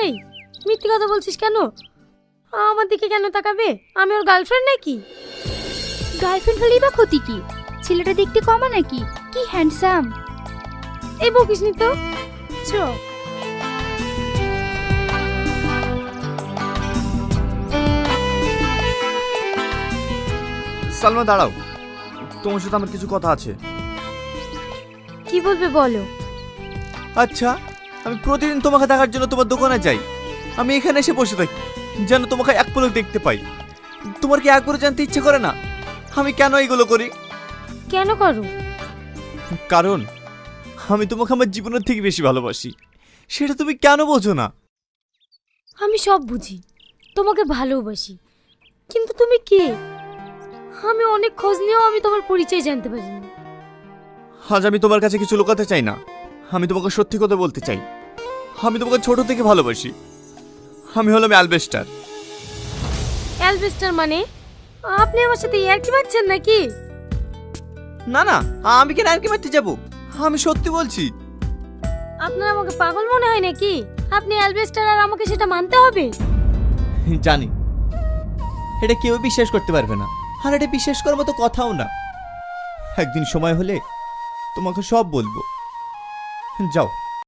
এই মিথ্যে কথা বলছিস কেন? আমার দিকে কেন তাকাবে? আমি ওর গার্লফ্রেন্ড নাকি? গার্লফ্রেন্ড হলেই বা ক্ষতি কি? ছেলেটা দেখতে কমা নাকি? কি হ্যান্ডসাম! এই বকিসনি তো, চ। সালমা দাঁড়াও, তোমার সাথে আমার কিছু কথা আছে। কি বলবে বলো। আচ্ছা, আমি প্রতিদিন তোমাকে দেখার জন্য তোমার দোকানে যাই, আমি এখানে এসে বসে থাকি যেন তোমাকে এক পলক দেখতে পাই। তোমার কি একবারও জানতে ইচ্ছে করে না আমি কেন এইগুলো করি? কেন করো? কারণ আমি তোমাকে আমার জীবনের থেকে বেশি ভালোবাসি, সেটা তুমি কেন বোঝো না? আমি সব বুঝি, তোমাকে ভালোবাসি, কিন্তু তুমি কে? আমি অনেক খোঁজ নিয়েও আমি তোমার পরিচয় জানতে পারিনি। আজ আমি তোমার কাছে কিছু লুকাতে চাই না, আমি তোমাকে সত্যি কথা বলতে চাই। আমি তোমাকে ছোট থেকে ভালোবাসি। আমি হলাম অ্যালবেস্টার। অ্যালবেস্টার মানে? আপনি আমার সাথে ইয়ার্কি মারছেন নাকি? না না, আমি কেন আরকি মারতে যাব? আমি সত্যি বলছি। আপনার আমাকে পাগল মনে হয় নাকি? আপনি অ্যালবেস্টার আর আমাকে সেটা মানতে হবে? জানি এটা কেউ বিশ্বাস করতে পারবে না, আর এটা বিশ্বাস করার মতো কথাও না। একদিন সময় হলে তোমাকে সব বলবো। যাও।